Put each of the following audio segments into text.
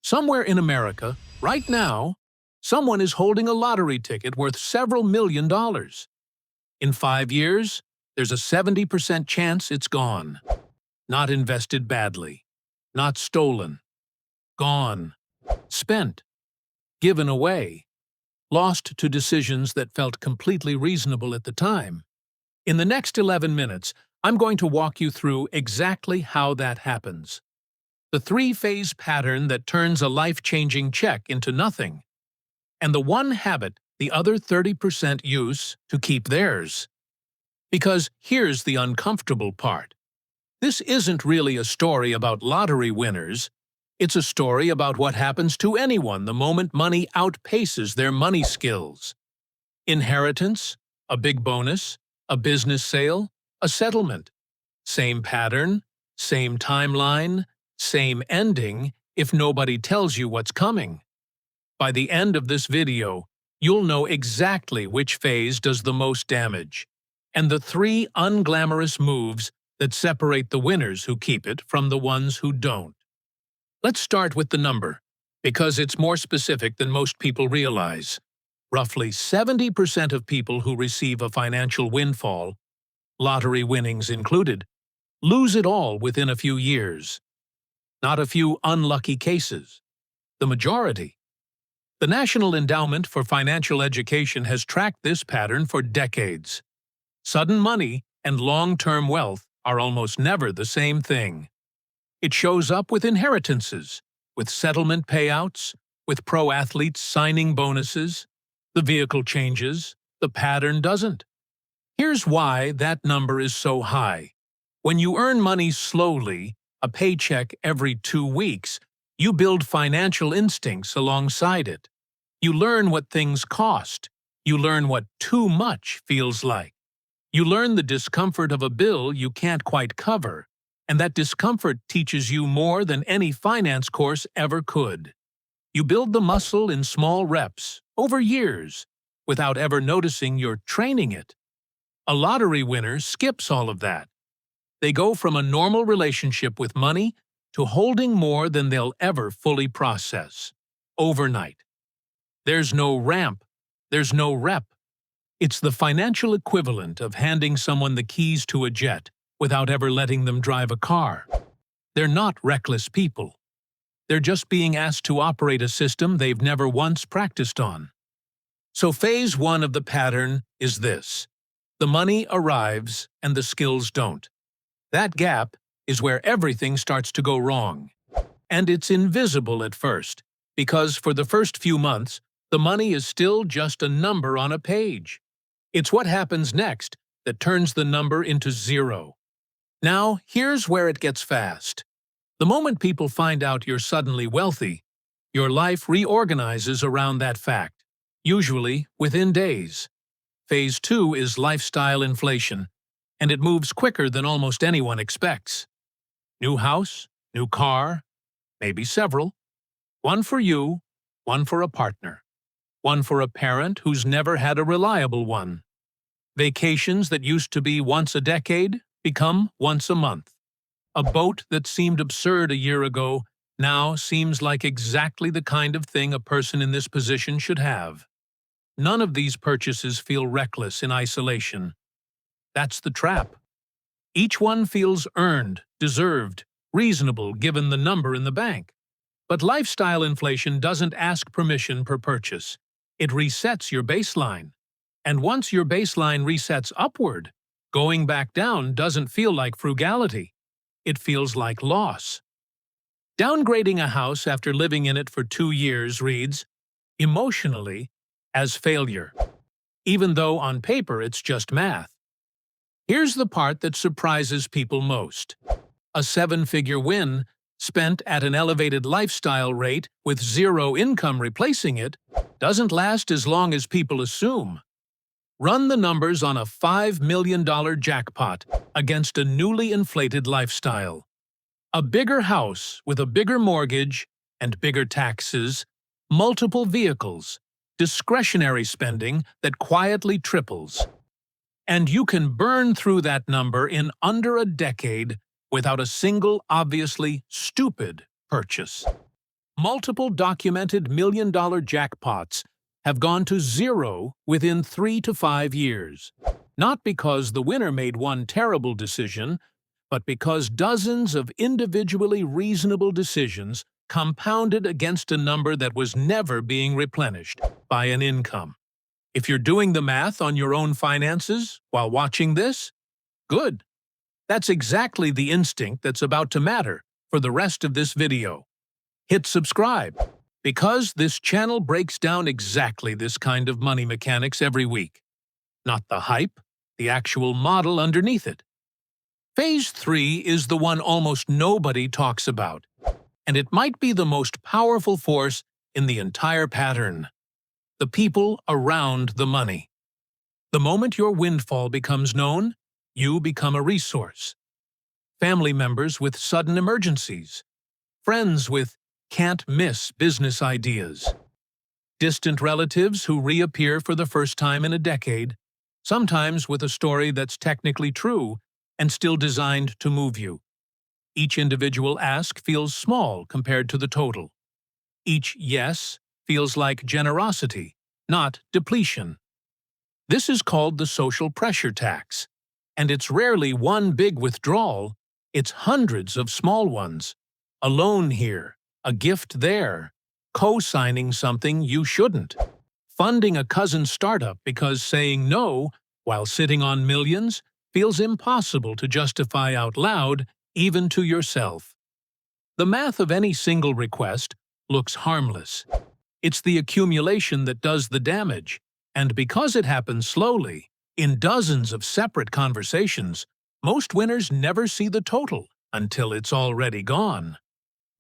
Somewhere in America, right now, someone is holding a lottery ticket worth several $1 million. In 5 years, there's a 70% chance it's gone. Not invested badly. Not stolen. Gone. Spent. Given away. Lost to decisions that felt completely reasonable at the time. In the next 11 minutes, I'm going to walk you through exactly how that happens. The three-phase pattern that turns a life-changing check into nothing. And the one habit the other 30% use to keep theirs. Because here's the uncomfortable part. This isn't really a story about lottery winners. It's a story about what happens to anyone the moment money outpaces their money skills. Inheritance, a big bonus, a business sale, a settlement. Same pattern, same timeline, same ending if nobody tells you what's coming. By the end of this video, you'll know exactly which phase does the most damage, and the 3 unglamorous moves that separate the winners who keep it from the ones who don't. Let's start with the number, because it's more specific than most people realize. Roughly 70% of people who receive a financial windfall, lottery winnings included, lose it all within a few years. Not a few unlucky cases. The majority. The National Endowment for Financial Education has tracked this pattern for decades. Sudden money and long-term wealth are almost never the same thing. It shows up with inheritances, with settlement payouts, with pro athletes signing bonuses. The vehicle changes, the pattern doesn't. Here's why that number is so high. When you earn money slowly, a paycheck every 2 weeks, you build financial instincts alongside it. You learn what things cost. You learn what too much feels like. You learn the discomfort of a bill you can't quite cover, and that discomfort teaches you more than any finance course ever could. You build the muscle in small reps, over years, without ever noticing you're training it. A lottery winner skips all of that. They go from a normal relationship with money to holding more than they'll ever fully process. Overnight. There's no ramp. There's no rep. It's the financial equivalent of handing someone the keys to a jet without ever letting them drive a car. They're not reckless people. They're just being asked to operate a system they've never once practiced on. So phase 1 of the pattern is this. The money arrives and the skills don't. That gap is where everything starts to go wrong. And it's invisible at first, because for the first few months, the money is still just a number on a page. It's what happens next that turns the number into 0. Now, here's where it gets fast. The moment people find out you're suddenly wealthy, your life reorganizes around that fact, usually within days. Phase 2 is lifestyle inflation, and it moves quicker than almost anyone expects. New house, new car, maybe several. One for you, one for a partner. One for a parent who's never had a reliable one. Vacations that used to be once a decade become once a month. A boat that seemed absurd a year ago now seems like exactly the kind of thing a person in this position should have. None of these purchases feel reckless in isolation. That's the trap. Each one feels earned, deserved, reasonable given the number in the bank. But lifestyle inflation doesn't ask permission per purchase. It resets your baseline. And once your baseline resets upward, going back down doesn't feel like frugality. It feels like loss. Downgrading a house after living in it for 2 years reads, emotionally, as failure, even though on paper it's just math. Here's the part that surprises people most. A 7-figure win, spent at an elevated lifestyle rate with 0 income replacing it, doesn't last as long as people assume. Run the numbers on a $5 million jackpot against a newly inflated lifestyle. A bigger house with a bigger mortgage and bigger taxes, multiple vehicles, discretionary spending that quietly triples. And you can burn through that number in under a decade without a single obviously stupid purchase. Multiple documented million-dollar jackpots have gone to zero within 3 to 5 years. Not because the winner made one terrible decision, but because dozens of individually reasonable decisions compounded against a number that was never being replenished by an income. If you're doing the math on your own finances while watching this, good. That's exactly the instinct that's about to matter for the rest of this video. Hit subscribe, because this channel breaks down exactly this kind of money mechanics every week. Not the hype, the actual model underneath it. Phase 3 is the one almost nobody talks about, and it might be the most powerful force in the entire pattern. The people around the money. The moment your windfall becomes known, you become a resource. Family members with sudden emergencies. Friends with can't-miss business ideas. Distant relatives who reappear for the first time in a decade, sometimes with a story that's technically true and still designed to move you. Each individual ask feels small compared to the total. Each yes feels like generosity, not depletion. This is called the social pressure tax, and it's rarely one big withdrawal, it's hundreds of small ones. A loan here, a gift there, co-signing something you shouldn't, funding a cousin's startup because saying no while sitting on millions feels impossible to justify out loud, even to yourself. The math of any single request looks harmless. It's the accumulation that does the damage, and because it happens slowly, in dozens of separate conversations, most winners never see the total until it's already gone.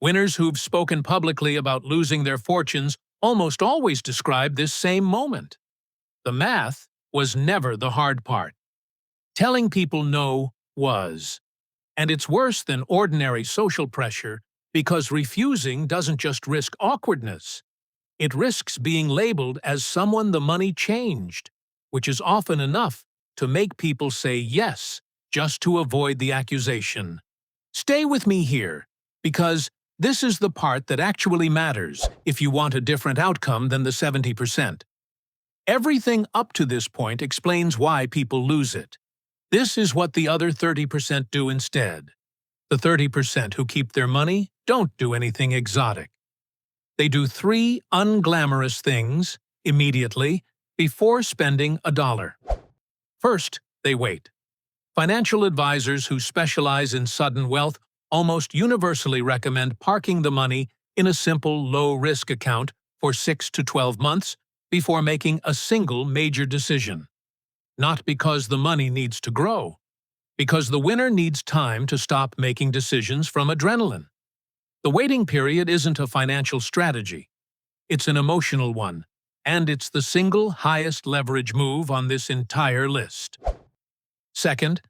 Winners who've spoken publicly about losing their fortunes almost always describe this same moment. The math was never the hard part. Telling people no was. And it's worse than ordinary social pressure because refusing doesn't just risk awkwardness. It risks being labeled as someone the money changed, which is often enough to make people say yes just to avoid the accusation. Stay with me here, because this is the part that actually matters if you want a different outcome than the 70%. Everything up to this point explains why people lose it. This is what the other 30% do instead. The 30% who keep their money don't do anything exotic. They do 3 unglamorous things immediately before spending a dollar. First, they wait. Financial advisors who specialize in sudden wealth almost universally recommend parking the money in a simple low-risk account for 6 to 12 months before making a single major decision. Not because the money needs to grow, because the winner needs time to stop making decisions from adrenaline. The waiting period isn't a financial strategy. It's an emotional one, and it's the single highest leverage move on this entire list. Second,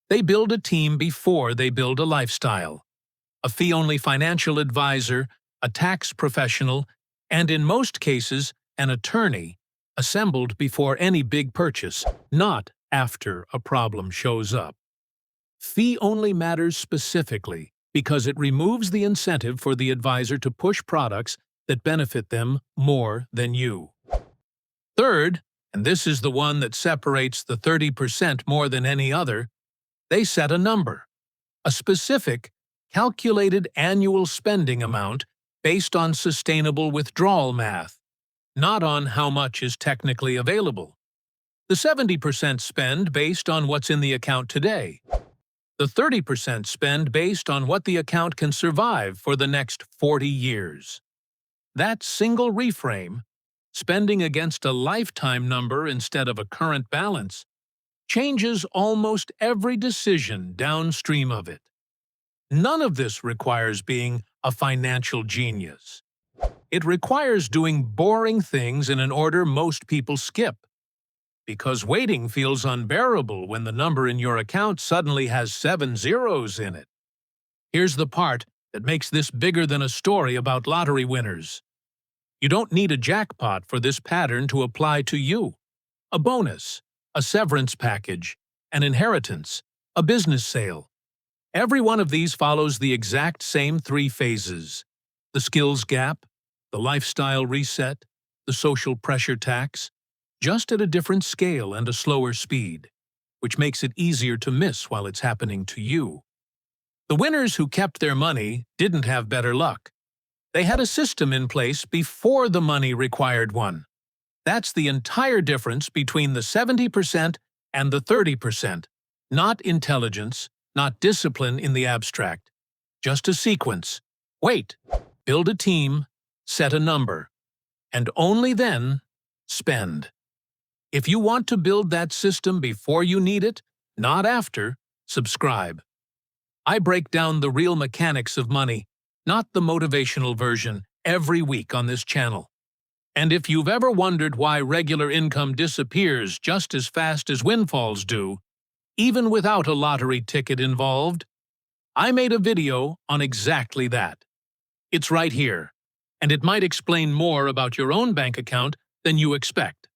they build a team before they build a lifestyle. A fee-only financial advisor, a tax professional, and in most cases, an attorney, assembled before any big purchase, not after a problem shows up. Fee only matters specifically because it removes the incentive for the advisor to push products that benefit them more than you. Third, and this is the one that separates the 30% more than any other, they set a number, a specific, calculated annual spending amount based on sustainable withdrawal math, not on how much is technically available. The 70% spend based on what's in the account today. The 30% spend based on what the account can survive for the next 40 years. That single reframe, spending against a lifetime number instead of a current balance, changes almost every decision downstream of it. None of this requires being a financial genius. It requires doing boring things in an order most people skip. Because waiting feels unbearable when the number in your account suddenly has 7 zeros in it. Here's the part that makes this bigger than a story about lottery winners. You don't need a jackpot for this pattern to apply to you. A bonus, a severance package, an inheritance, a business sale. Every one of these follows the exact same 3 phases. The skills gap, the lifestyle reset, the social pressure tax, just at a different scale and a slower speed, which makes it easier to miss while it's happening to you. The winners who kept their money didn't have better luck. They had a system in place before the money required one. That's the entire difference between the 70% and the 30%. Not intelligence, not discipline in the abstract. Just a sequence. Wait, build a team, set a number, and only then spend. If you want to build that system before you need it, not after, subscribe. I break down the real mechanics of money, not the motivational version, every week on this channel. And if you've ever wondered why regular income disappears just as fast as windfalls do, even without a lottery ticket involved, I made a video on exactly that. It's right here, and it might explain more about your own bank account than you expect.